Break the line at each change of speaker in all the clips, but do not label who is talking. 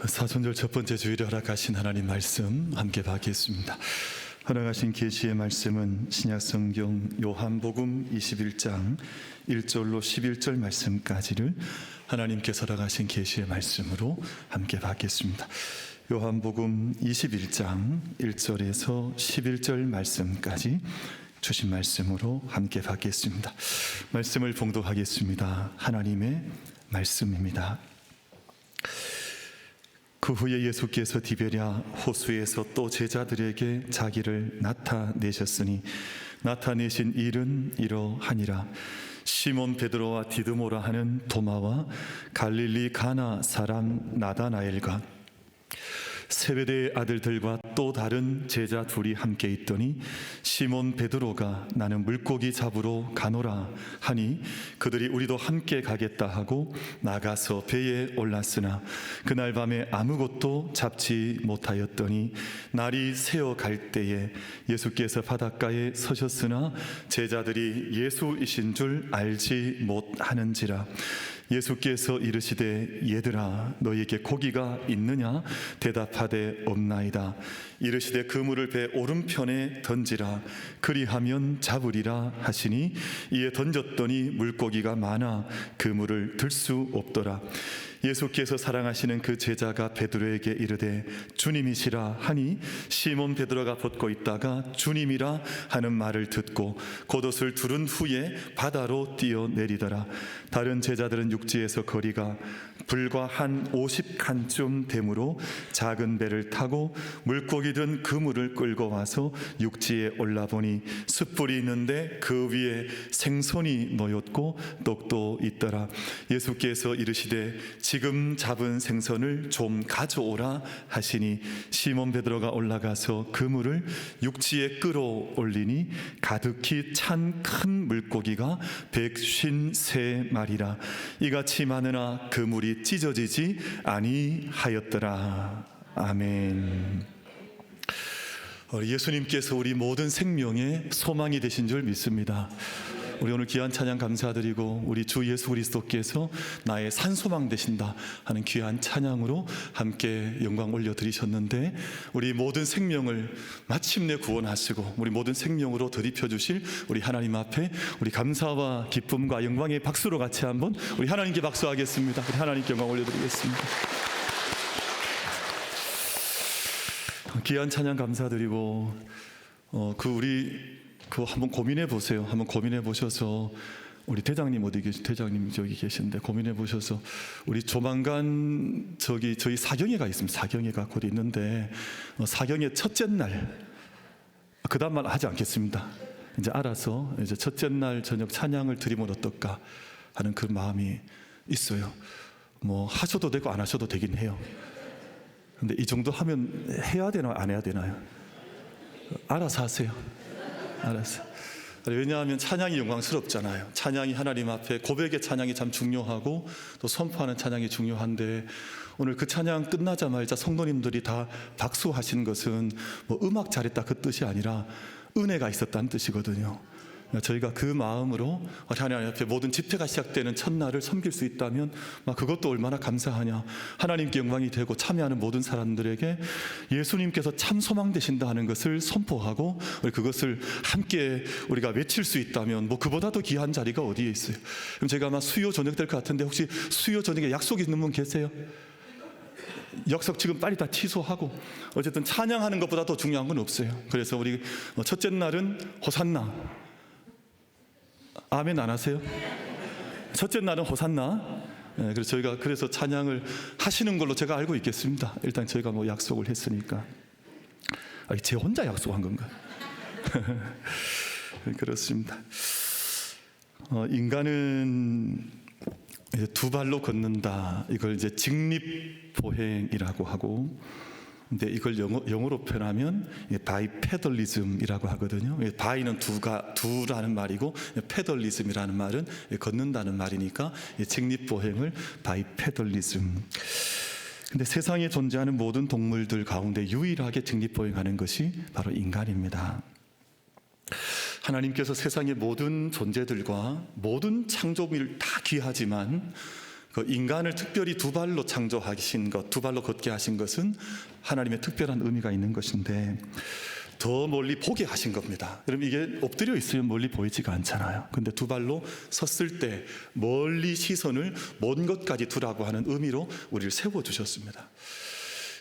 사순절 첫 번째 주일에 허락하신 하나님 말씀 함께 받겠습니다. 허락하신 계시의 말씀은 신약성경 요한복음 21장 1절로 11절 말씀까지를 하나님께서 허락하신 계시의 말씀으로 함께 받겠습니다. 요한복음 21장 1절에서 11절 말씀까지 주신 말씀으로 함께 받겠습니다. 말씀을 봉독하겠습니다. 하나님의 말씀입니다. 그 후에 예수께서 디베랴 호수에서 또 제자들에게 자기를 나타내셨으니 나타내신 일은 이러하니라. 시몬 베드로와 디드모라 하는 도마와 갈릴리 가나 사람 나다나엘과 세베대의 아들들과 또 다른 제자 둘이 함께 있더니 시몬 베드로가 나는 물고기 잡으러 가노라 하니 그들이 우리도 함께 가겠다 하고 나가서 배에 올랐으나 그날 밤에 아무것도 잡지 못하였더니 날이 새어 갈 때에 예수께서 바닷가에 서셨으나 제자들이 예수이신 줄 알지 못하는지라. 예수께서 이르시되 얘들아 너희에게 고기가 있느냐 대답하되 없나이다. 이르시되 그물을 배 오른편에 던지라 그리하면 잡으리라 하시니 이에 던졌더니 물고기가 많아 그물을 들 수 없더라. 예수께서 사랑하시는 그 제자가 베드로에게 이르되 주님이시라 하니 시몬 베드로가 벗고 있다가 주님이라 하는 말을 듣고 겉옷을 두른 후에 바다로 뛰어내리더라. 다른 제자들은 육지에서 거리가 불과 한 50칸쯤 되므로 작은 배를 타고 물고기 든 그물을 끌고 와서 육지에 올라보니 숯불이 있는데 그 위에 생선이 놓였고 떡도 있더라. 예수께서 이르시되 지금 잡은 생선을 좀 가져오라 하시니 시몬 베드로가 올라가서 그물을 육지에 끌어올리니 가득히 찬 큰 물고기가 153마리라. 이같이 많으나 그물이 찢어지지 아니하였더라. 아멘. 예수님께서 우리 모든 생명의 소망이 되신 줄 믿습니다. 우리 오늘 귀한 찬양 감사드리고 우리 주 예수 그리스도께서 나의 산소망 되신다 하는 귀한 찬양으로 함께 영광 올려드리셨는데 우리 모든 생명을 마침내 구원하시고 우리 모든 생명으로 드리펴 주실 우리 하나님 앞에 우리 감사와 기쁨과 영광의 박수로 같이 한번 우리 하나님께 박수하겠습니다. 우리 하나님께 영광 올려드리겠습니다. 귀한 찬양 감사드리고 한번 고민해 보세요. 한번 고민해 보셔서 우리 대장님 어디 계시? 대장님 저기 계신데 고민해 보셔서 우리 조만간 저희 사경회가 있습니다. 사경회가 곧 있는데 사경회 첫째 날 그다음 말 하지 않겠습니다. 이제 알아서 이제 첫째 날 저녁 찬양을 드리면 어떨까 하는 그 마음이 있어요. 뭐 하셔도 되고 안 하셔도 되긴 해요. 근데 이 정도 하면 해야 되나요? 안 해야 되나요? 알아서 하세요. 알았어. 왜냐하면 찬양이 영광스럽잖아요. 찬양이 하나님 앞에 고백의 찬양이 참 중요하고 또 선포하는 찬양이 중요한데 오늘 그 찬양 끝나자마자 성도님들이 다 박수하신 것은 뭐 음악 잘했다 그 뜻이 아니라 은혜가 있었다는 뜻이거든요. 저희가 그 마음으로 하나님 앞에 모든 집회가 시작되는 첫날을 섬길 수 있다면 그것도 얼마나 감사하냐. 하나님께 영광이 되고 참여하는 모든 사람들에게 예수님께서 참 소망 되신다 하는 것을 선포하고 그것을 함께 우리가 외칠 수 있다면 뭐 그보다 더 귀한 자리가 어디에 있어요. 그럼 제가 아마 수요 저녁 될 것 같은데 혹시 수요 저녁에 약속 있는 분 계세요? 약속 지금 빨리 다 취소하고 어쨌든 찬양하는 것보다 더 중요한 건 없어요. 그래서 우리 첫째 날은 호산나 아멘 안 하세요? 첫째 날은 호산나. 그래서 저희가 그래서 찬양을 하시는 걸로 제가 알고 있겠습니다. 일단 저희가 뭐 약속을 했으니까. 제 혼자 약속한 건가? 그렇습니다. 인간은 이제 두 발로 걷는다. 이걸 이제 직립보행이라고 하고. 근데 이걸 영어로 표현하면 바이페덜리즘이라고 하거든요. 바이는 두라는 말이고 페덜리즘이라는 말은 걷는다는 말이니까 직립보행을 바이페덜리즘. 근데 세상에 존재하는 모든 동물들 가운데 유일하게 직립보행하는 것이 바로 인간입니다. 하나님께서 세상의 모든 존재들과 모든 창조물을 다 귀하지만 그 인간을 특별히 두 발로 창조하신 것, 두 발로 걷게 하신 것은 하나님의 특별한 의미가 있는 것인데 더 멀리 보게 하신 겁니다. 그럼 이게 엎드려 있으면 멀리 보이지가 않잖아요. 근데 두 발로 섰을 때 멀리 시선을 먼 것까지 두라고 하는 의미로 우리를 세워주셨습니다.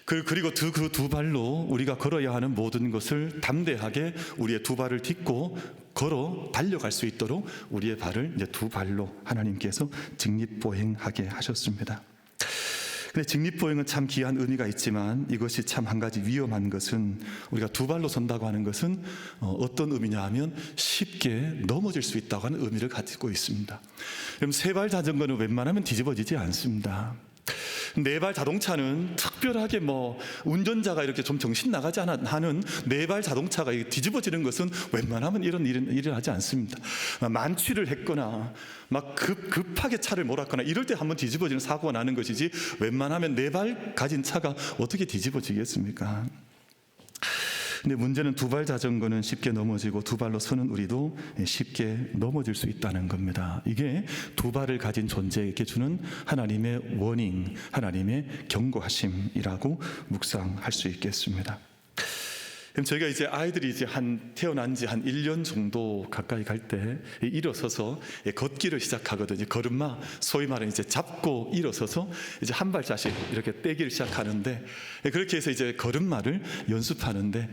그리고 그 두 발로 우리가 걸어야 하는 모든 것을 담대하게 우리의 두 발을 딛고 걸어 달려갈 수 있도록 우리의 발을 이제 두 발로 하나님께서 직립보행하게 하셨습니다. 근데 직립보행은 참 귀한 의미가 있지만 이것이 참 한 가지 위험한 것은 우리가 두 발로 선다고 하는 것은 어떤 의미냐 하면 쉽게 넘어질 수 있다고 하는 의미를 가지고 있습니다. 그럼 세 발 자전거는 웬만하면 뒤집어지지 않습니다. 네 발 자동차는 특별하게 운전자가 이렇게 좀 정신 나가지 하는 네 발 자동차가 뒤집어지는 것은 웬만하면 이런 일을 하지 않습니다. 만취를 했거나 막 급하게 차를 몰았거나 이럴 때 한번 뒤집어지는 사고가 나는 것이지 웬만하면 네 발 가진 차가 어떻게 뒤집어지겠습니까? 근데 문제는 두 발 자전거는 쉽게 넘어지고 두 발로 서는 우리도 쉽게 넘어질 수 있다는 겁니다. 이게 두 발을 가진 존재에게 주는 하나님의 워닝, 하나님의 경고하심이라고 묵상할 수 있겠습니다. 그럼 저희가 이제 아이들이 이제 태어난 지 한 1년 정도 가까이 갈 때 일어서서 걷기를 시작하거든요. 걸음마, 소위 말하는 이제 잡고 일어서서 이제 한 발자씩 이렇게 떼기를 시작하는데 그렇게 해서 이제 걸음마를 연습하는데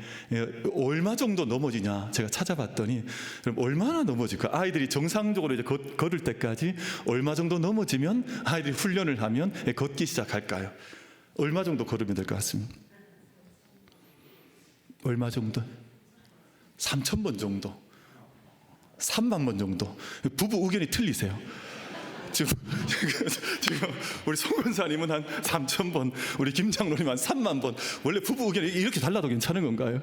얼마 정도 넘어지냐 제가 찾아봤더니 그럼 얼마나 넘어질까? 아이들이 정상적으로 이제 걸을 때까지 얼마 정도 넘어지면 아이들이 훈련을 하면 걷기 시작할까요? 얼마 정도 걸으면 될 것 같습니다. 얼마 정도? 3,000번 정도, 3만 번 정도. 부부 의견이 틀리세요. 지금 우리 송 권사님은 한 3,000번, 우리 김 장로님 한 3만 번. 원래 부부 의견이 이렇게 달라도 괜찮은 건가요?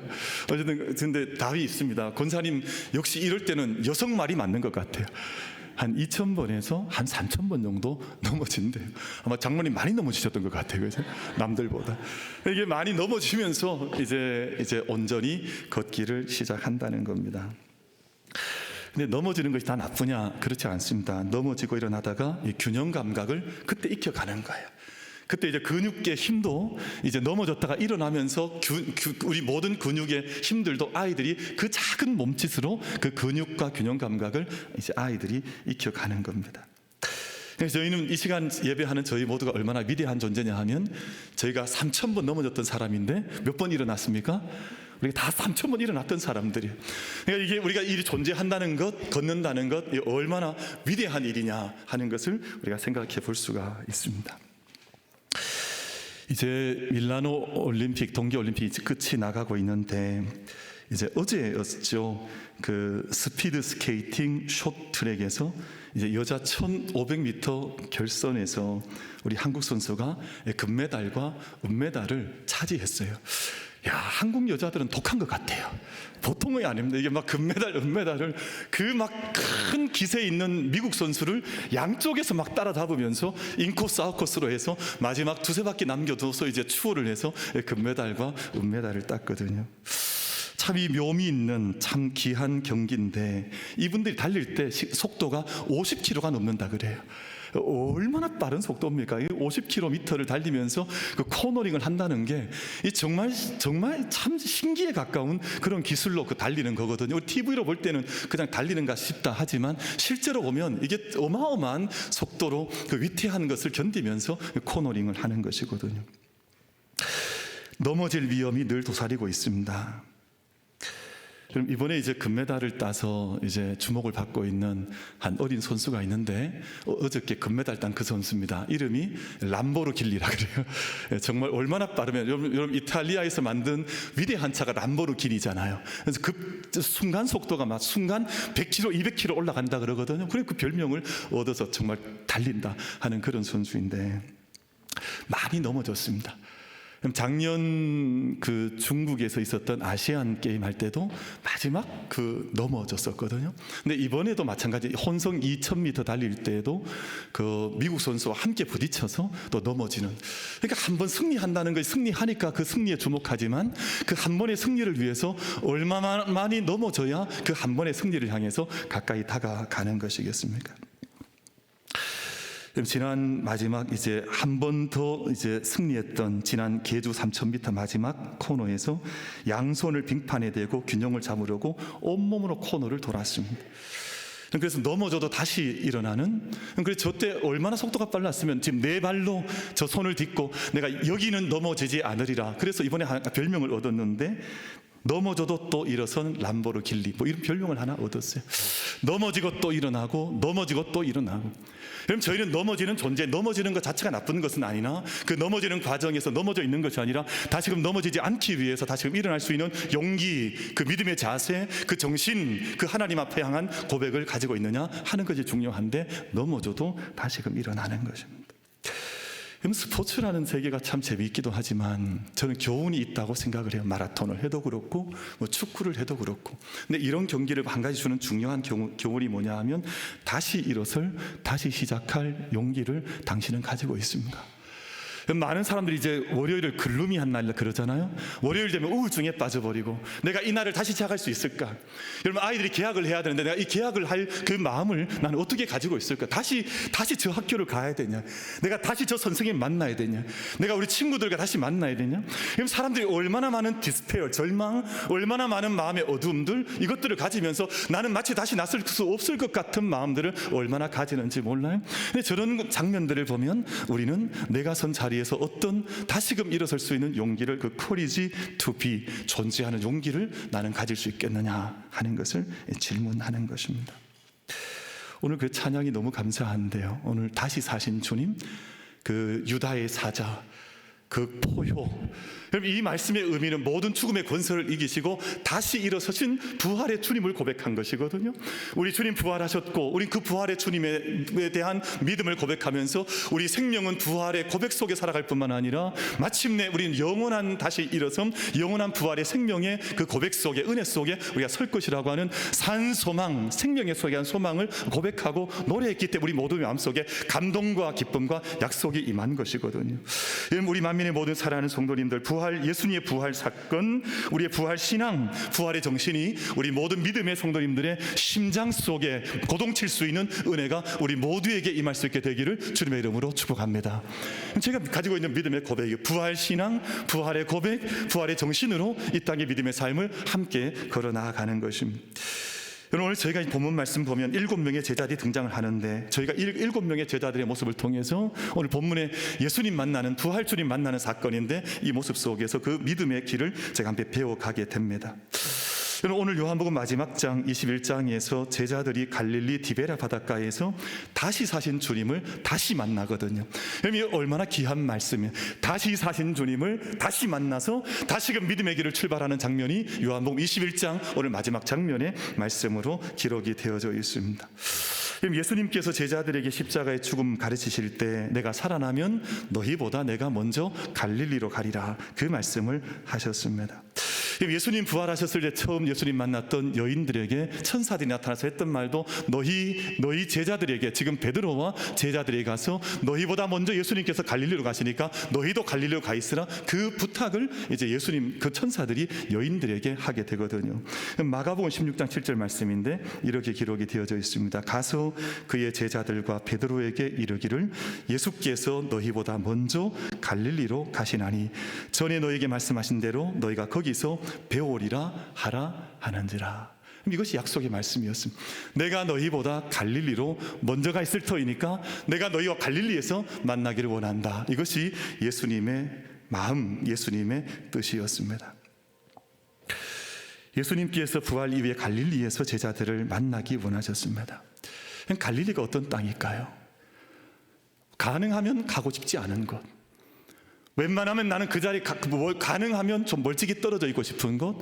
어쨌든 근데 답이 있습니다. 권사님 역시 이럴 때는 여성 말이 맞는 것 같아요. 한 2,000번에서 한 3,000번 정도 넘어진대요. 아마 장모님 많이 넘어지셨던 것 같아요. 그래서 남들보다 이게 많이 넘어지면서 이제 온전히 걷기를 시작한다는 겁니다. 근데 넘어지는 것이 다 나쁘냐? 그렇지 않습니다. 넘어지고 일어나다가 이 균형 감각을 그때 익혀가는 거예요. 그때 이제 근육의 힘도 이제 넘어졌다가 일어나면서 우리 모든 근육의 힘들도 아이들이 그 작은 몸짓으로 그 근육과 균형 감각을 이제 아이들이 익혀가는 겁니다. 그래서 저희는 이 시간 예배하는 저희 모두가 얼마나 위대한 존재냐 하면 저희가 3,000번 넘어졌던 사람인데 몇 번 일어났습니까? 우리가 다 3,000번 일어났던 사람들이에요. 그러니까 이게 우리가 일이 존재한다는 것, 걷는다는 것, 얼마나 위대한 일이냐 하는 것을 우리가 생각해 볼 수가 있습니다. 이제 밀라노 올림픽, 동계 올림픽이 끝이 나가고 있는데 이제 어제였죠. 그 스피드 스케이팅 숏트랙에서 이제 여자 1,500m 결선에서 우리 한국 선수가 금메달과 은메달을 차지했어요. 야, 한국 여자들은 독한 것 같아요. 보통이 아닙니다. 이게 막 금메달, 은메달을 그 막 큰 기세 있는 미국 선수를 양쪽에서 막 따라잡으면서 인코스, 아웃코스로 해서 마지막 두세 바퀴 남겨둬서 이제 추월을 해서 금메달과 은메달을 땄거든요. 참 이 묘미 있는 참 귀한 경기인데 이분들이 달릴 때 속도가 50km가 넘는다 그래요. 얼마나 빠른 속도입니까? 50km를 달리면서 그 코너링을 한다는 게 정말 참 신기에 가까운 그런 기술로 그 달리는 거거든요. TV로 볼 때는 그냥 달리는가 싶다 하지만 실제로 보면 이게 어마어마한 속도로 그 위태한 것을 견디면서 코너링을 하는 것이거든요. 넘어질 위험이 늘 도사리고 있습니다. 그럼 이번에 이제 금메달을 따서 이제 주목을 받고 있는 한 어린 선수가 있는데 어저께 금메달 딴 그 선수입니다. 이름이 람보르길리라 그래요. 정말 얼마나 빠르면 여러분 이탈리아에서 만든 위대한 차가 람보르기니잖아요. 그래서 그 순간 속도가 막 순간 100km, 200km 올라간다 그러거든요. 그래 그 별명을 얻어서 정말 달린다 하는 그런 선수인데 많이 넘어졌습니다. 작년 그 중국에서 있었던 아시안 게임 할 때도 마지막 그 넘어졌었거든요. 근데 이번에도 마찬가지 혼성 2,000m 달릴 때에도 그 미국 선수와 함께 부딪혀서 또 넘어지는. 그러니까 한 번 승리한다는 것이 승리하니까 그 승리에 주목하지만 그 한 번의 승리를 위해서 얼마나 많이 넘어져야 그 한 번의 승리를 향해서 가까이 다가가는 것이겠습니까? 지난 마지막 이제 한 번 더 이제 승리했던 지난 계주 3000m 마지막 코너에서 양손을 빙판에 대고 균형을 잡으려고 온몸으로 코너를 돌았습니다. 그래서 넘어져도 다시 일어나는. 그래서 저때 얼마나 속도가 빨랐으면 지금 네 발로 저 손을 딛고 내가 여기는 넘어지지 않으리라. 그래서 이번에 별명을 얻었는데, 넘어져도 또 일어선 람보르길리, 뭐 이런 별명을 하나 얻었어요. 넘어지고 또 일어나고, 넘어지고 또 일어나고. 그럼 저희는 넘어지는 존재, 넘어지는 것 자체가 나쁜 것은 아니나 그 넘어지는 과정에서 넘어져 있는 것이 아니라 다시금 넘어지지 않기 위해서 다시금 일어날 수 있는 용기, 그 믿음의 자세, 그 정신, 그 하나님 앞에 향한 고백을 가지고 있느냐 하는 것이 중요한데, 넘어져도 다시금 일어나는 것입니다. 그럼 스포츠라는 세계가 참 재미있기도 하지만 저는 교훈이 있다고 생각을 해요. 마라톤을 해도 그렇고 뭐 축구를 해도 그렇고. 근데 이런 경기를 한 가지 주는 중요한 교훈이 뭐냐 하면, 다시 일어설, 다시 시작할 용기를 당신은 가지고 있습니다. 많은 사람들이 이제 월요일을 글루미한 날이라 그러잖아요. 월요일 되면 우울증에 빠져버리고 내가 이 날을 다시 시작할 수 있을까? 여러분, 아이들이 개학을 해야 되는데 내가 이 개학을 할 그 마음을 나는 어떻게 가지고 있을까? 다시 저 학교를 가야 되냐? 내가 다시 저 선생님 만나야 되냐? 내가 우리 친구들과 다시 만나야 되냐? 그럼 사람들이 얼마나 많은 디스페어, 절망, 얼마나 많은 마음의 어두움들, 이것들을 가지면서 나는 마치 다시 낯설 수 없을 것 같은 마음들을 얼마나 가지는지 몰라요. 근데 저런 장면들을 보면 우리는 내가 선 자리에서 어떤 다시금 일어설 수 있는 용기를, 그 courage to be, 존재하는 용기를 나는 가질 수 있겠느냐 하는 것을 질문하는 것입니다. 오늘 그 찬양이 너무 감사한데요, 오늘 다시 사신 주님, 그 유다의 사자, 그 포효, 이 말씀의 의미는 모든 죽음의 권세를 이기시고 다시 일어서신 부활의 주님을 고백한 것이거든요. 우리 주님 부활하셨고 우리 그 부활의 주님에 대한 믿음을 고백하면서 우리 생명은 부활의 고백 속에 살아갈 뿐만 아니라 마침내 우리는 영원한 다시 일어섬, 영원한 부활의 생명의 그 고백 속에, 은혜 속에 우리가 설 것이라고 하는 산 소망, 생명의 속에 한 소망을 고백하고 노래했기 때문에 우리 모두의 마음속에 감동과 기쁨과 약속이 임한 것이거든요. 우리 만민의 모든 사랑하는 성도님들, 예수님의 부활 사건, 우리의 부활 신앙, 부활의 정신이 우리 모든 믿음의 성도님들의 심장 속에 고동칠 수 있는 은혜가 우리 모두에게 임할 수 있게 되기를 주님의 이름으로 축복합니다. 제가 가지고 있는 믿음의 고백이 부활 신앙, 부활의 고백, 부활의 정신으로 이 땅의 믿음의 삶을 함께 걸어 나아가는 것입니다. 여러분, 오늘 저희가 본문 말씀 보면 7명의 제자들이 등장을 하는데, 저희가 7명의 제자들의 모습을 통해서 오늘 본문에 예수님 만나는, 부활 주님 만나는 사건인데, 이 모습 속에서 그 믿음의 길을 제가 함께 배워가게 됩니다. 여러분, 오늘 요한복음 마지막 장 21장에서 제자들이 갈릴리 디베라 바닷가에서 다시 사신 주님을 다시 만나거든요. 이 얼마나 귀한 말씀이에요. 다시 사신 주님을 다시 만나서 다시금 믿음의 길을 출발하는 장면이 요한복음 21장 오늘 마지막 장면의 말씀으로 기록이 되어져 있습니다. 예수님께서 제자들에게 십자가의 죽음 가르치실 때, 내가 살아나면 너희보다 내가 먼저 갈릴리로 가리라, 그 말씀을 하셨습니다. 예수님 부활하셨을 때 처음 예수님 만났던 여인들에게 천사들이 나타나서 했던 말도, 너희 제자들에게, 지금 베드로와 제자들에게 가서 너희보다 먼저 예수님께서 갈릴리로 가시니까 너희도 갈릴리로 가 있으라, 그 부탁을 이제 예수님, 그 천사들이 여인들에게 하게 되거든요. 마가복음 16장 7절 말씀인데 이렇게 기록이 되어져 있습니다. 가서 그의 제자들과 베드로에게 이르기를, 예수께서 너희보다 먼저 갈릴리로 가시나니 전에 너희에게 말씀하신 대로 너희가 거기서 배우리라 하라 하는지라. 이것이 약속의 말씀이었습니다. 내가 너희보다 갈릴리로 먼저 가 있을 터이니까 내가 너희와 갈릴리에서 만나기를 원한다. 이것이 예수님의 마음, 예수님의 뜻이었습니다. 예수님께서 부활 이후에 갈릴리에서 제자들을 만나기 원하셨습니다. 갈릴리가 어떤 땅일까요? 가능하면 가고 싶지 않은 곳, 웬만하면 나는 그 자리 가능하면 좀 멀찍이 떨어져 있고 싶은 곳.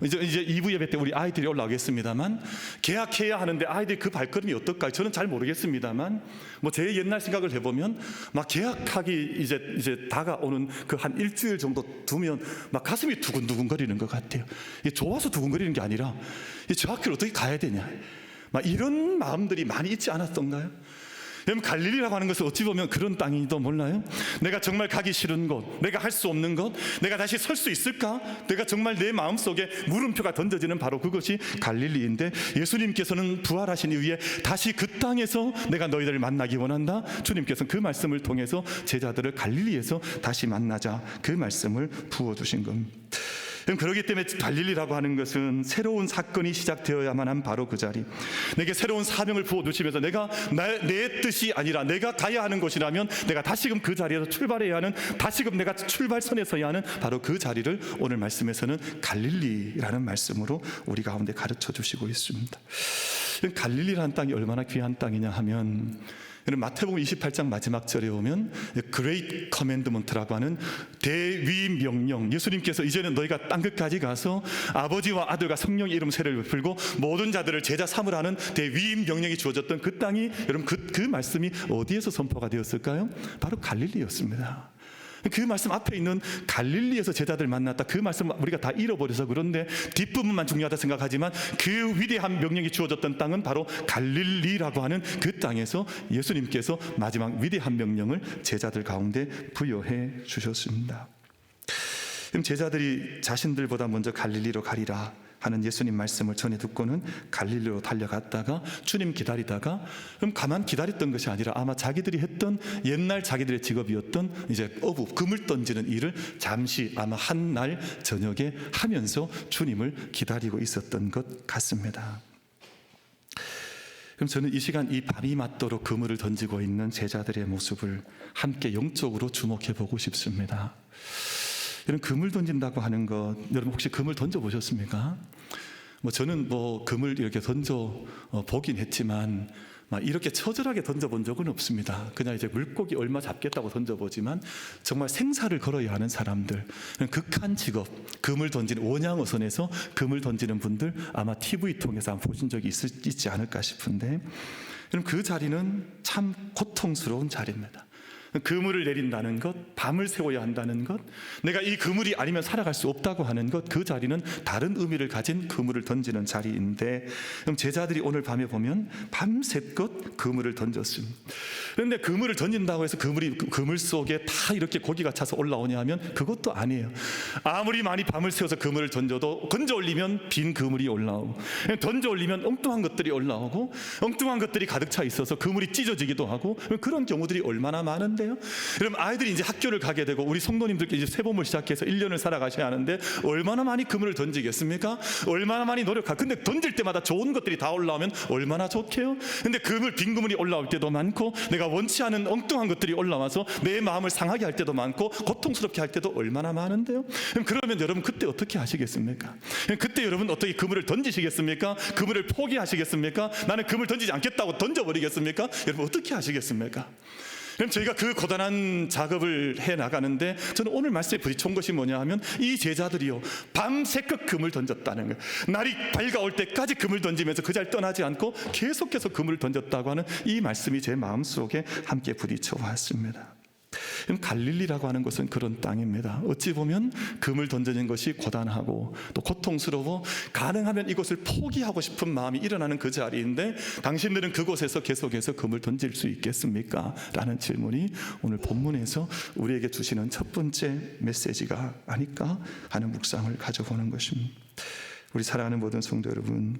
이제 2부 예배 때 우리 아이들이 올라오겠습니다만, 개학해야 하는데 아이들이 그 발걸음이 어떨까요? 저는 잘 모르겠습니다만, 뭐 제 옛날 생각을 해보면 막 개학하기 이제 다가오는 그 한 일주일 정도 두면 막 가슴이 두근두근거리는 것 같아요. 이게 좋아서 두근거리는 게 아니라 저 학교를 어떻게 가야 되냐, 막 이런 마음들이 많이 있지 않았던가요? 여러분, 갈릴리라고 하는 것은 어찌 보면 그런 땅인지도 몰라요. 내가 정말 가기 싫은 곳, 내가 할 수 없는 것, 내가 다시 설 수 있을까? 내가 정말 내 마음속에 물음표가 던져지는 바로 그것이 갈릴리인데, 예수님께서는 부활하신 이후에 다시 그 땅에서 내가 너희들을 만나기 원한다. 주님께서는 그 말씀을 통해서 제자들을 갈릴리에서 다시 만나자, 그 말씀을 부어주신 겁니다. 그렇기 때문에 갈릴리라고 하는 것은 새로운 사건이 시작되어야만 한 바로 그 자리, 내게 새로운 사명을 부어주시면서 내가 내 뜻이 아니라 내가 가야 하는 곳이라면 내가 다시금 그 자리에서 출발해야 하는, 다시금 내가 출발선에 서야 하는 바로 그 자리를 오늘 말씀에서는 갈릴리라는 말씀으로 우리 가운데 가르쳐 주시고 있습니다. 갈릴리라는 땅이 얼마나 귀한 땅이냐 하면, 마태복음 28장 마지막 절에 오면 Great Commandment라고 하는 대위 명령, 예수님께서 이제는 너희가 땅끝까지 가서 아버지와 아들과 성령의 이름 세례를 베풀고 모든 자들을 제자 삼으라는 대위 명령이 주어졌던 그 땅이, 여러분, 그 말씀이 어디에서 선포가 되었을까요? 바로 갈릴리였습니다. 그 말씀 앞에 있는 갈릴리에서 제자들 만났다, 그 말씀 우리가 다 잃어버려서 그런데 뒷부분만 중요하다 생각하지만 그 위대한 명령이 주어졌던 땅은 바로 갈릴리라고 하는 그 땅에서 예수님께서 마지막 위대한 명령을 제자들 가운데 부여해 주셨습니다. 그럼 제자들이 자신들보다 먼저 갈릴리로 가리라 하는 예수님 말씀을 전해 듣고는 갈릴리로 달려갔다가 주님 기다리다가, 그럼 가만 기다렸던 것이 아니라 아마 자기들이 했던 옛날 자기들의 직업이었던 이제 금을 던지는 일을 잠시 아마 한 날 저녁에 하면서 주님을 기다리고 있었던 것 같습니다. 그럼 저는 이 시간 이 밤이 맞도록 그물을 던지고 있는 제자들의 모습을 함께 영적으로 주목해 보고 싶습니다. 여러분, 금을 던진다고 하는 것, 여러분 혹시 금을 던져 보셨습니까? 저는 금을 이렇게 던져 보긴 했지만 이렇게 처절하게 던져본 적은 없습니다. 그냥 이제 물고기 얼마 잡겠다고 던져보지만 정말 생사를 걸어야 하는 사람들, 극한 직업, 금을 던지는, 원양어선에서 금을 던지는 분들 아마 TV 통해서 한번 보신 적이 있지 않을까 싶은데, 여러분, 그 자리는 참 고통스러운 자리입니다. 그물을 내린다는 것, 밤을 새워야 한다는 것, 내가 이 그물이 아니면 살아갈 수 없다고 하는 것, 그 자리는 다른 의미를 가진 그물을 던지는 자리인데, 그럼 제자들이 오늘 밤에 보면 밤새껏 그물을 던졌습니다. 그런데 그물을 던진다고 해서 그물 속에 다 이렇게 고기가 차서 올라오냐 하면 그것도 아니에요. 아무리 많이 밤을 새워서 그물을 던져도 건져 올리면 빈 그물이 올라오고, 던져 올리면 엉뚱한 것들이 올라오고, 엉뚱한 것들이 가득 차 있어서 그물이 찢어지기도 하고, 그런 경우들이 얼마나 많은데요. 여러분, 아이들이 이제 학교를 가게 되고 우리 성도님들께 이제 새봄을 시작해서 1년을 살아가셔야 하는데 얼마나 많이 그물을 던지겠습니까? 얼마나 많이 노력하고, 근데 던질 때마다 좋은 것들이 다 올라오면 얼마나 좋게요? 근데 빈 그물이 올라올 때도 많고, 내가 원치 않은 엉뚱한 것들이 올라와서 내 마음을 상하게 할 때도 많고, 고통스럽게 할 때도 얼마나 많은데요. 그러면 여러분 그때 어떻게 하시겠습니까? 그때 여러분 어떻게 그물을 던지시겠습니까? 그물을 포기하시겠습니까? 나는 그물 던지지 않겠다고 던져버리겠습니까? 여러분 어떻게 하시겠습니까? 그럼 저희가 그 고단한 작업을 해 나가는데, 저는 오늘 말씀에 부딪힌 것이 뭐냐 하면, 이 제자들이요 밤새껏 금을 던졌다는 거예요. 날이 밝아올 때까지 금을 던지면서 그 자리를 떠나지 않고 계속해서 금을 던졌다고 하는 이 말씀이 제 마음속에 함께 부딪혀 왔습니다. 갈릴리라고 하는 것은 그런 땅입니다. 어찌 보면 금을 던지는 것이 고단하고 또 고통스러워 가능하면 이것을 포기하고 싶은 마음이 일어나는 그 자리인데, 당신들은 그곳에서 계속해서 금을 던질 수 있겠습니까? 라는 질문이 오늘 본문에서 우리에게 주시는 첫 번째 메시지가 아닐까 하는 묵상을 가져보는 것입니다. 우리 사랑하는 모든 성도 여러분,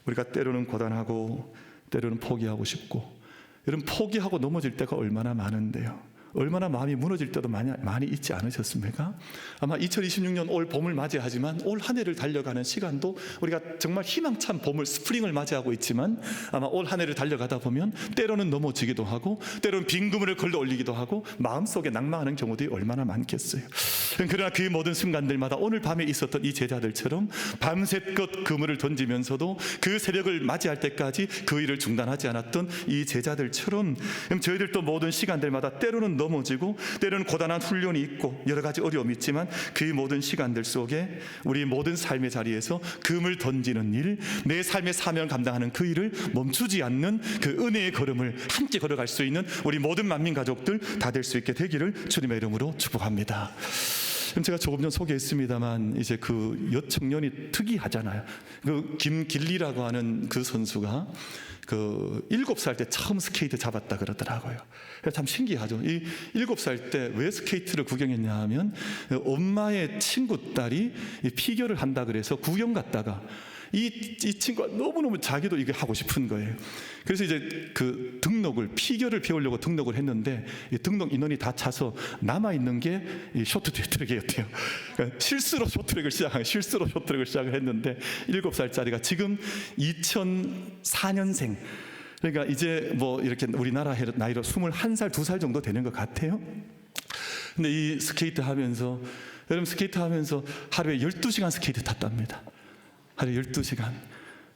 우리가 때로는 고단하고 때로는 포기하고 싶고, 여러분 포기하고 넘어질 때가 얼마나 많은데요. 얼마나 마음이 무너질 때도 많이 있지 않으셨습니까? 아마 2026년 올 봄을 맞이하지만 올 한 해를 달려가는 시간도 우리가 정말 희망찬 봄을, 스프링을 맞이하고 있지만, 아마 올 한 해를 달려가다 보면 때로는 넘어지기도 하고 때로는 빈 그물을 걸러 올리기도 하고 마음속에 낭망하는 경우들이 얼마나 많겠어요. 그러나 그 모든 순간들마다 오늘 밤에 있었던 이 제자들처럼 밤새껏 그물을 던지면서도 그 새벽을 맞이할 때까지 그 일을 중단하지 않았던 이 제자들처럼, 저희들도 모든 시간들마다 때로는 넘어지고 때로는 고단한 훈련이 있고 여러 가지 어려움이 있지만, 그 모든 시간들 속에 우리 모든 삶의 자리에서 금을 던지는 일, 내 삶의 사명을 감당하는 그 일을 멈추지 않는 그 은혜의 걸음을 함께 걸어갈 수 있는 우리 모든 만민 가족들 다 될 수 있게 되기를 주님의 이름으로 축복합니다. 제가 조금 전 소개했습니다만 이제 그 여청년이 특이하잖아요. 그 김길리라고 하는 그 선수가 그 7살 때 처음 스케이트 잡았다 그러더라고요. 참 신기하죠. 이 7살 때 왜 스케이트를 구경했냐 하면 엄마의 친구 딸이 피겨를 한다 그래서 구경 갔다가 이 친구가 너무너무 자기도 이게 하고 싶은 거예요. 그래서 이제 그 피겨를 배우려고 등록을 했는데 이 등록 인원이 다 차서 남아있는 게 이 쇼트트랙이었대요. 그러니까 실수로 쇼트트랙을 시작을 했는데 7살짜리가 지금 2004년생, 그러니까 이제 뭐 이렇게 우리나라 나이로 21살, 2살 정도 되는 것 같아요. 근데 이 스케이트 하면서, 여러분 스케이트 하면서 하루에 12시간 스케이트 탔답니다. 하루에 12시간.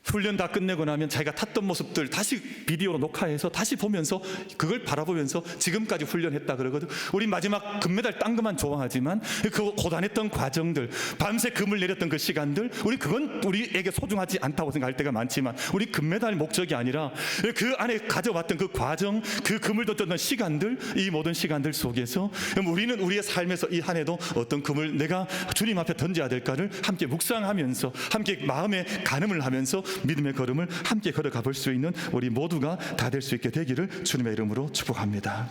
훈련 다 끝내고 나면 자기가 탔던 모습들 다시 비디오로 녹화해서 다시 보면서 그걸 바라보면서 지금까지 훈련했다 그러거든. 우리 마지막 금메달 딴 것만 좋아하지만 그 고단했던 과정들, 밤새 금을 내렸던 그 시간들, 그건 우리에게 소중하지 않다고 생각할 때가 많지만 우리 금메달 목적이 아니라 그 안에 가져왔던 그 과정, 그 금을 던졌던 시간들, 이 모든 시간들 속에서 우리는 우리의 삶에서 이 한 해도 어떤 금을 내가 주님 앞에 던져야 될까를 함께 묵상하면서, 함께 마음에 간음을 하면서 믿음의 걸음을 함께 걸어가 볼 수 있는 우리 모두가 다 될 수 있게 되기를 주님의 이름으로 축복합니다.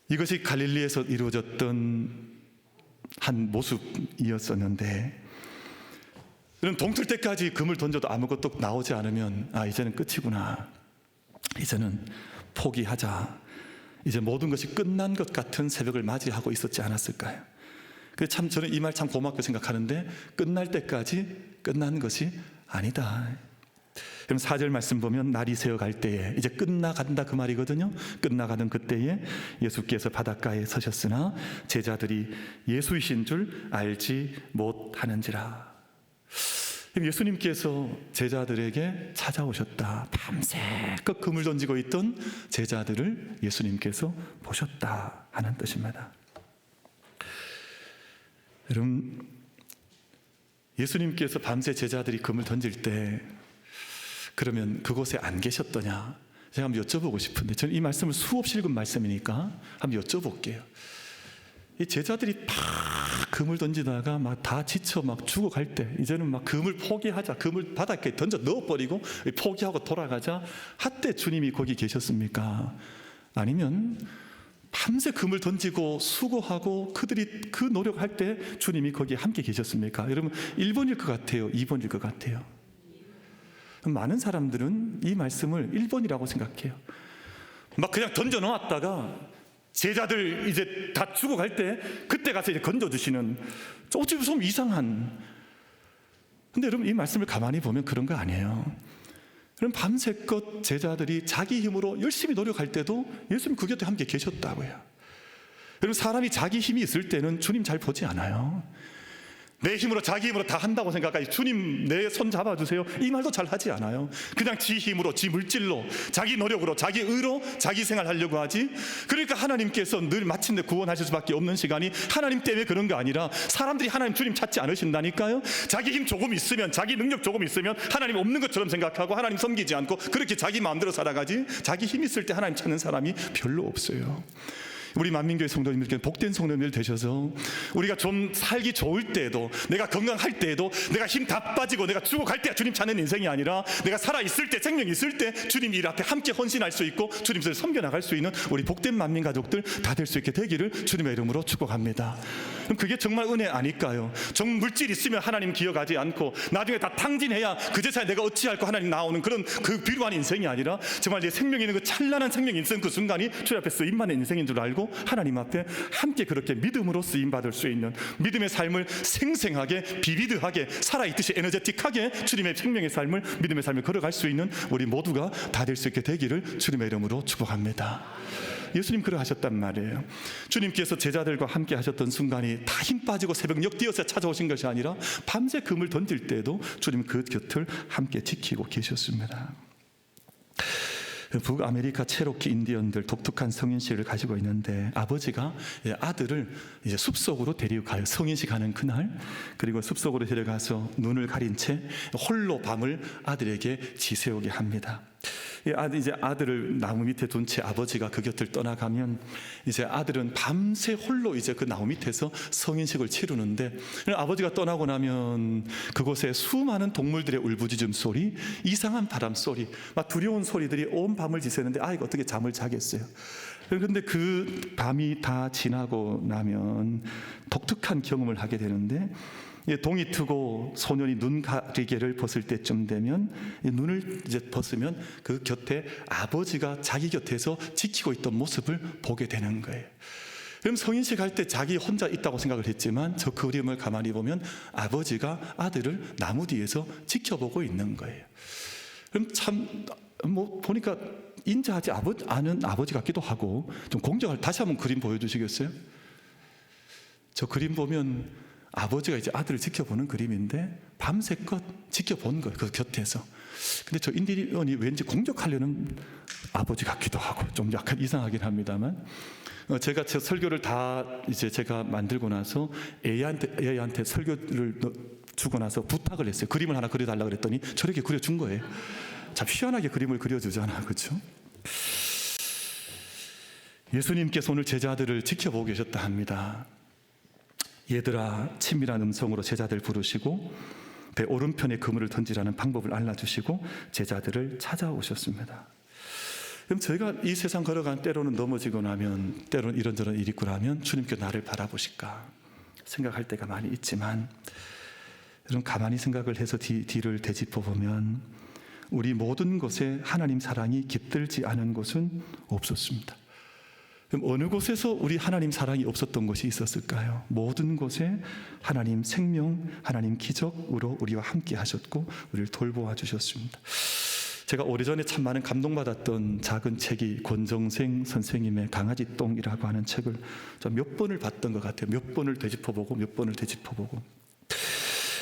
이것이 갈릴리에서 이루어졌던 한 모습이었었는데, 그럼 동틀 때까지 금을 던져도 아무것도 나오지 않으면 이제는 끝이구나, 이제는 포기하자, 이제 모든 것이 끝난 것 같은 새벽을 맞이하고 있었지 않았을까요? 참 저는 이 말 참 고맙게 생각하는데, 끝날 때까지 끝난 것이 아니다. 그럼 4절 말씀 보면 날이 새어갈 때에, 이제 끝나간다 그 말이거든요. 끝나가는 그때에 예수께서 바닷가에 서셨으나 제자들이 예수이신 줄 알지 못하는지라. 예수님께서 제자들에게 찾아오셨다. 밤새껏 금을 던지고 있던 제자들을 예수님께서 보셨다 하는 뜻입니다. 여러분, 예수님께서 밤새 제자들이 금을 던질 때 그러면 그곳에 안 계셨더냐? 제가 한번 여쭤보고 싶은데, 저는 이 말씀을 수없이 읽은 말씀이니까 한번 여쭤볼게요. 이 제자들이 막 금을 던지다가 막 다 지쳐 막 죽어갈 때, 이제는 막 금을 포기하자, 금을 바닥에 던져 넣어버리고 포기하고 돌아가자 한때 주님이 거기 계셨습니까? 아니면 밤새 금을 던지고 수고하고 그들이 그 노력할 때 주님이 거기에 함께 계셨습니까? 여러분, 1번일 것 같아요? 2번일 것 같아요? 많은 사람들은 이 말씀을 1번이라고 생각해요. 막 그냥 던져 놓았다가 제자들 이제 다 죽어갈 때 그때 가서 이제 건져주시는, 어찌 좀 이상한. 근데 여러분, 이 말씀을 가만히 보면 그런 거 아니에요. 그럼 밤새껏 제자들이 자기 힘으로 열심히 노력할 때도 예수님 그 곁에 함께 계셨다고요. 여러분, 사람이 자기 힘이 있을 때는 주님 잘 보지 않아요. 내 힘으로, 자기 힘으로 다 한다고 생각하지, 주님 내 손 잡아주세요, 이 말도 잘 하지 않아요. 그냥 지 힘으로, 지 물질로, 자기 노력으로, 자기 의로 자기 생활하려고 하지. 그러니까 하나님께서 늘 마침내 구원하실 수밖에 없는 시간이 하나님 때문에 그런 거 아니라 사람들이 하나님, 주님 찾지 않으신다니까요. 자기 힘 조금 있으면, 자기 능력 조금 있으면 하나님 없는 것처럼 생각하고 하나님 섬기지 않고 그렇게 자기 마음대로 살아가지, 자기 힘 있을 때 하나님 찾는 사람이 별로 없어요. 우리 만민교회 성도님들께 복된 성도님들 되셔서 우리가 좀 살기 좋을 때에도, 내가 건강할 때에도, 내가 힘 다 빠지고 내가 죽어갈 때 주님 찾는 인생이 아니라, 내가 살아있을 때, 생명이 있을 때 주님 일 앞에 함께 헌신할 수 있고 주님을 섬겨나갈 수 있는 우리 복된 만민 가족들 다 될 수 있게 되기를 주님의 이름으로 축복합니다. 그럼 그게 정말 은혜 아닐까요? 정말 물질 있으면 하나님 기억하지 않고 나중에 다 탕진해야 그제서야 내가 어찌할까 하나님 나오는 그런 그 비루한 인생이 아니라, 정말 내 생명이 있는 그 찬란한 생명이 있는 그 순간이 주님 앞에 쓰임받는 인생인 줄 알고 하나님 앞에 함께 그렇게 믿음으로 쓰임받을 수 있는, 믿음의 삶을 생생하게 비비드하게 살아있듯이 에너제틱하게 주님의 생명의 삶을, 믿음의 삶을 걸어갈 수 있는 우리 모두가 다 될 수 있게 되기를 주님의 이름으로 축복합니다. 예수님 그러하셨단 말이에요. 주님께서 제자들과 함께 하셨던 순간이 다 힘 빠지고 새벽 역뛰어서 찾아오신 것이 아니라 밤새 금을 던질 때에도 주님 그 곁을 함께 지키고 계셨습니다. 북아메리카 체로키 인디언들 독특한 성인식을 가지고 있는데, 아버지가 아들을 이제 숲속으로 데리고 가요. 성인식 하는 그날. 그리고 숲속으로 데려가서 눈을 가린 채 홀로 밤을 아들에게 지새우게 합니다. 이제 아들을 나무 밑에 둔 채 아버지가 그 곁을 떠나가면 이제 아들은 밤새 홀로 이제 그 나무 밑에서 성인식을 치르는데, 아버지가 떠나고 나면 그곳에 수많은 동물들의 울부짖음 소리, 이상한 바람 소리, 막 두려운 소리들이 온 밤을 지새는데 아이가 어떻게 잠을 자겠어요. 그런데 그 밤이 다 지나고 나면 독특한 경험을 하게 되는데, 동이 트고 소년이 눈 가리개를 벗을 때쯤 되면 눈을 이제 벗으면 그 곁에 아버지가 자기 곁에서 지키고 있던 모습을 보게 되는 거예요. 그럼 성인식 할 때 자기 혼자 있다고 생각을 했지만 저 그림을 가만히 보면 아버지가 아들을 나무 뒤에서 지켜보고 있는 거예요. 그럼 참 보니까 인자하지 않은 아버지 같기도 하고 좀 공정할. 다시 한번 그림 보여주시겠어요? 저 그림 보면 아버지가 이제 아들을 지켜보는 그림인데 밤새껏 지켜본 거예요, 그 곁에서. 근데 저 인디언이 왠지 공격하려는 아버지 같기도 하고 좀 약간 이상하긴 합니다만, 제가 제 설교를 다 이제 제가 만들고 나서 애한테 설교를 주고 나서 부탁을 했어요. 그림을 하나 그려달라고 그랬더니 저렇게 그려준 거예요. 참 희한하게 그림을 그려주잖아, 그렇죠? 예수님께서 오늘 제자들을 지켜보고 계셨다 합니다. 얘들아, 친밀한 음성으로 제자들 부르시고 배 오른편에 그물을 던지라는 방법을 알려주시고 제자들을 찾아오셨습니다. 그럼 저희가 이 세상 걸어간 때로는 넘어지고 나면, 때로는 이런저런 일이 있고 나면 주님께 나를 바라보실까 생각할 때가 많이 있지만, 여러분 가만히 생각을 해서 뒤를 되짚어 보면 우리 모든 곳에 하나님 사랑이 깃들지 않은 곳은 없었습니다. 그럼 어느 곳에서 우리 하나님 사랑이 없었던 것이 있었을까요? 모든 곳에 하나님 생명, 하나님 기적으로 우리와 함께 하셨고 우리를 돌보아 주셨습니다. 제가 오래전에 참 많은 감동받았던 작은 책이 권정생 선생님의 강아지똥이라고 하는 책을 몇 번을 봤던 것 같아요. 몇 번을 되짚어보고 몇 번을 되짚어보고.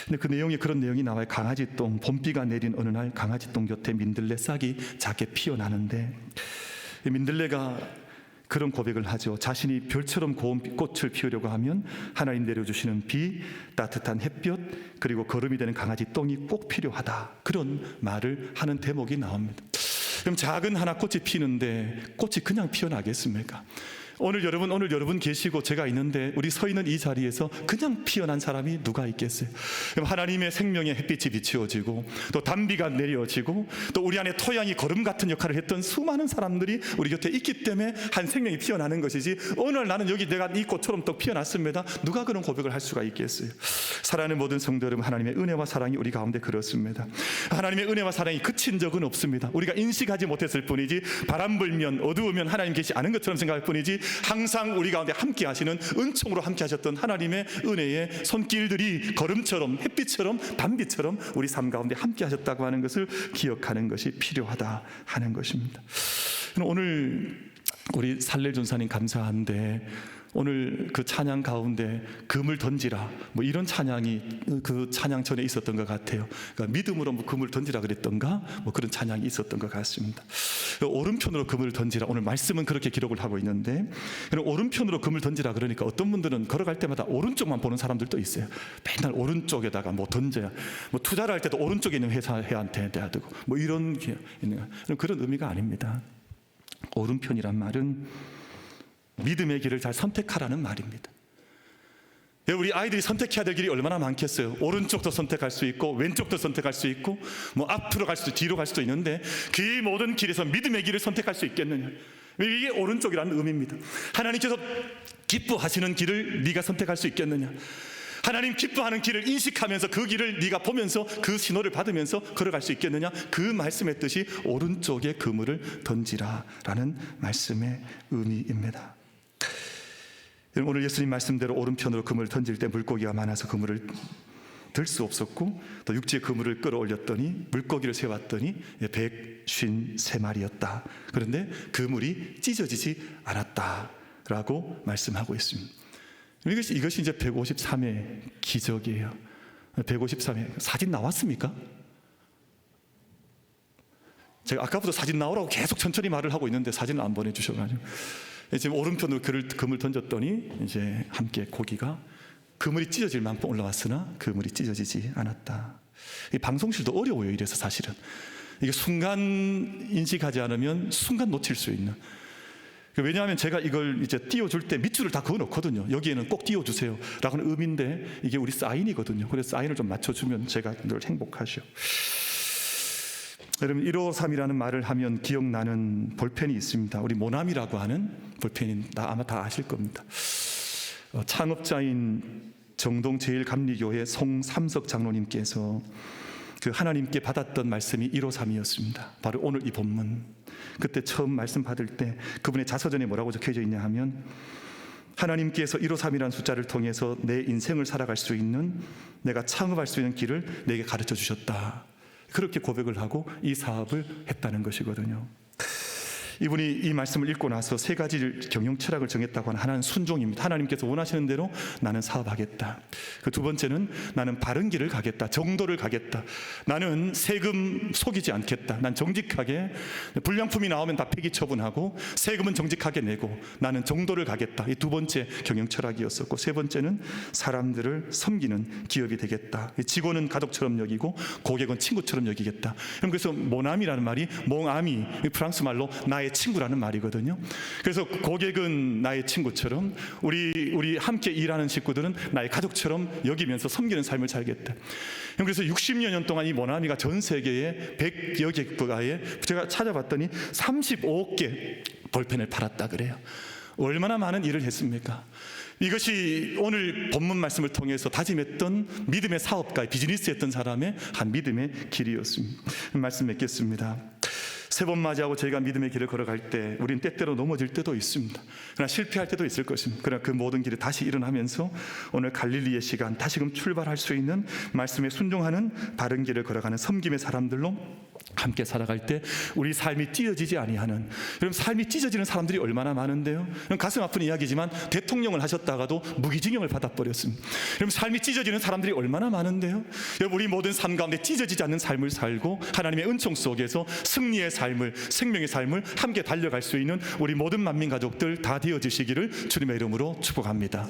근데 그 내용에 그런 내용이 나와요. 강아지똥, 봄비가 내린 어느 날 강아지똥 곁에 민들레 싹이 작게 피어나는데, 민들레가 그런 고백을 하죠. 자신이 별처럼 고운 꽃을 피우려고 하면 하나님 내려주시는 비, 따뜻한 햇볕, 그리고 거름이 되는 강아지 똥이 꼭 필요하다. 그런 말을 하는 대목이 나옵니다. 그럼 작은 하나 꽃이 피는데 꽃이 그냥 피어나겠습니까? 오늘 여러분 계시고 제가 있는데 우리 서 있는 이 자리에서 그냥 피어난 사람이 누가 있겠어요? 하나님의 생명의 햇빛이 비추어지고 또 단비가 내려지고 또 우리 안에 토양이 거름 같은 역할을 했던 수많은 사람들이 우리 곁에 있기 때문에 한 생명이 피어나는 것이지, 오늘 나는 여기 내가 이 꽃처럼 또 피어났습니다. 누가 그런 고백을 할 수가 있겠어요? 사랑하는 모든 성도 여러분, 하나님의 은혜와 사랑이 우리 가운데 그렇습니다. 하나님의 은혜와 사랑이 그친 적은 없습니다. 우리가 인식하지 못했을 뿐이지, 바람 불면 어두우면 하나님 계시지 않은 것처럼 생각할 뿐이지, 항상 우리 가운데 함께 하시는, 은총으로 함께 하셨던 하나님의 은혜의 손길들이 거름처럼 햇빛처럼 단비처럼 우리 삶 가운데 함께 하셨다고 하는 것을 기억하는 것이 필요하다 하는 것입니다. 오늘 우리 살렐존사님 감사한데, 오늘 그 찬양 가운데 금을 던지라 이런 찬양이 그 찬양 전에 있었던 것 같아요. 그러니까 믿음으로 금을 던지라 그랬던가 그런 찬양이 있었던 것 같습니다. 오른편으로 금을 던지라, 오늘 말씀은 그렇게 기록을 하고 있는데, 오른편으로 금을 던지라 그러니까 어떤 분들은 걸어갈 때마다 오른쪽만 보는 사람들도 있어요. 맨날 오른쪽에다가 던져야, 투자를 할 때도 오른쪽에 있는 회사한테 해야 되고 이런 게 있는, 그런 의미가 아닙니다. 오른편이란 말은 믿음의 길을 잘 선택하라는 말입니다. 우리 아이들이 선택해야 될 길이 얼마나 많겠어요. 오른쪽도 선택할 수 있고 왼쪽도 선택할 수 있고 앞으로 갈 수도 뒤로 갈 수도 있는데, 그 모든 길에서 믿음의 길을 선택할 수 있겠느냐, 이게 오른쪽이라는 의미입니다. 하나님께서 기뻐하시는 길을 네가 선택할 수 있겠느냐, 하나님 기뻐하는 길을 인식하면서 그 길을 네가 보면서 그 신호를 받으면서 걸어갈 수 있겠느냐, 그 말씀의 뜻이 오른쪽에 그물을 던지라라는 말씀의 의미입니다. 오늘 예수님 말씀대로 오른편으로 그물을 던질 때 물고기가 많아서 그물을 들 수 없었고, 또 육지에 그물을 끌어올렸더니 물고기를 세웠더니 153마리였다. 그런데 그물이 찢어지지 않았다라고 말씀하고 있습니다. 이것이 이제 153의 기적이에요. 153의 사진 나왔습니까? 제가 아까부터 사진 나오라고 계속 천천히 말을 하고 있는데 사진을 안 보내주셔가지고, 지금 오른편으로 금을 던졌더니 이제 함께 고기가 그물이 찢어질 만큼 올라왔으나 그물이 찢어지지 않았다. 이 방송실도 어려워요. 이래서 사실은 이게 순간 인식하지 않으면 순간 놓칠 수 있는. 왜냐하면 제가 이걸 이제 띄워줄 때 밑줄을 다 그어 놓거든요. 여기에는 꼭 띄워주세요 라고는 의미인데 이게 우리 사인이거든요. 그래서 사인을 좀 맞춰주면 제가 늘 행복하죠. 여러분, 153이라는 말을 하면 기억나는 볼펜이 있습니다. 우리 모나미라고 하는 볼펜이 아마 다 아실 겁니다. 창업자인 정동제일감리교회 송삼석 장로님께서 그 하나님께 받았던 말씀이 153이었습니다. 바로 오늘 이 본문, 그때 처음 말씀 받을 때 그분의 자서전에 뭐라고 적혀져 있냐 하면, 하나님께서 153이라는 숫자를 통해서 내 인생을 살아갈 수 있는, 내가 창업할 수 있는 길을 내게 가르쳐 주셨다. 그렇게 고백을 하고 이 사업을 했다는 것이거든요. 이분이 이 말씀을 읽고 나서 세 가지 경영 철학을 정했다고 하는, 하나는 순종입니다. 하나님께서 원하시는 대로 나는 사업하겠다. 그 두 번째는 나는 바른 길을 가겠다. 정도를 가겠다. 나는 세금 속이지 않겠다. 난 정직하게, 불량품이 나오면 다 폐기 처분하고 세금은 정직하게 내고 나는 정도를 가겠다. 이 두 번째 경영 철학이었었고, 세 번째는 사람들을 섬기는 기업이 되겠다. 직원은 가족처럼 여기고 고객은 친구처럼 여기겠다. 그래서 모남이라는 말이 몽아미, 프랑스 말로 나의 친구라는 말이거든요. 그래서 고객은 나의 친구처럼, 우리 함께 일하는 식구들은 나의 가족처럼 여기면서 섬기는 삶을 살겠다. 그래서 60여 년 동안 이 모나미가 전 세계에 100여 개 국가에, 제가 찾아봤더니 35억 개 볼펜을 팔았다 그래요. 얼마나 많은 일을 했습니까? 이것이 오늘 본문 말씀을 통해서 다짐했던 믿음의 사업가, 비즈니스했던 사람의 한 믿음의 길이었습니다. 말씀 맺겠습니다. 세 번 맞이하고 저희가 믿음의 길을 걸어갈 때 우린 때때로 넘어질 때도 있습니다. 그러나 실패할 때도 있을 것입니다. 그러나 그 모든 길을 다시 일어나면서 오늘 갈릴리의 시간, 다시금 출발할 수 있는 말씀에 순종하는 바른 길을 걸어가는 섬김의 사람들로 함께 살아갈 때 우리 삶이 찢어지지 아니하는, 여러분, 삶이 찢어지는 사람들이 얼마나 많은데요. 가슴 아픈 이야기지만 대통령을 하셨다가도 무기징역을 받아버렸습니다. 여러분, 삶이 찢어지는 사람들이 얼마나 많은데요. 여러분, 우리 모든 삶 가운데 찢어지지 않는 삶을 살고 하나님의 은총 속에서 승리의 삶을, 생명의 삶을 함께 달려갈 수 있는 우리 모든 만민 가족들 다 되어지시기를 주님의 이름으로 축복합니다.